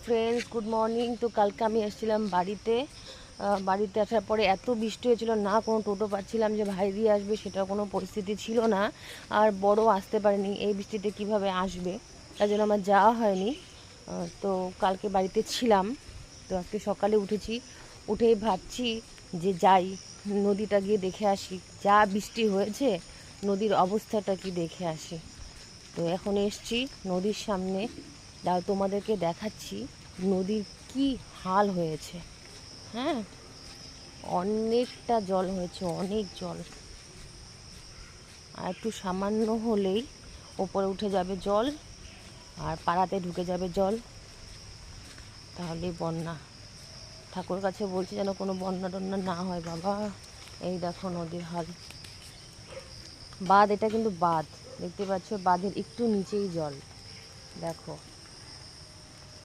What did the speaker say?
Friends, good morning. তো কালকে আমি এসেছিলাম বাড়িতে আসার পরে এত বৃষ্টি হয়েছিল, না কোনো টোটো পাচ্ছিলাম যে ভাই দিয়ে আসবে, সেটা কোনো পরিস্থিতি ছিল না। আর বড় আসতে পারেনি, এই বৃষ্টিতে কিভাবে আসবে, তার জন্য আমার যাওয়া হয়নি। তো কালকে বাড়িতে ছিলাম। তো আজকে সকালে উঠেছি, উঠেই ভাবছি যে যাই, নদীটা গিয়ে দেখে আসি। যা বৃষ্টি হয়েছে, নদীর অবস্থাটা কি দেখে আসি। তো এখন এসছি নদীর সামনে, দাও তোমাদেরকে দেখাচ্ছি নদীর কি হাল হয়েছে। হ্যাঁ, অনেকটা জল হয়েছে, অনেক জল। আর একটু সামান্য হলেই ওপরে উঠে যাবে জল, আর পাড়াতে ঢুকে যাবে জল, তাহলেই বন্যা। ঠাকুর কাছে বলছি যেন কোনো বন্যা টন্যা না হয় বাবা। এই দেখো নদীর হাল। বাঁধ, এটা কিন্তু বাঁধ, দেখতে পাচ্ছ, বাঁধের একটু নিচেই জল, দেখো।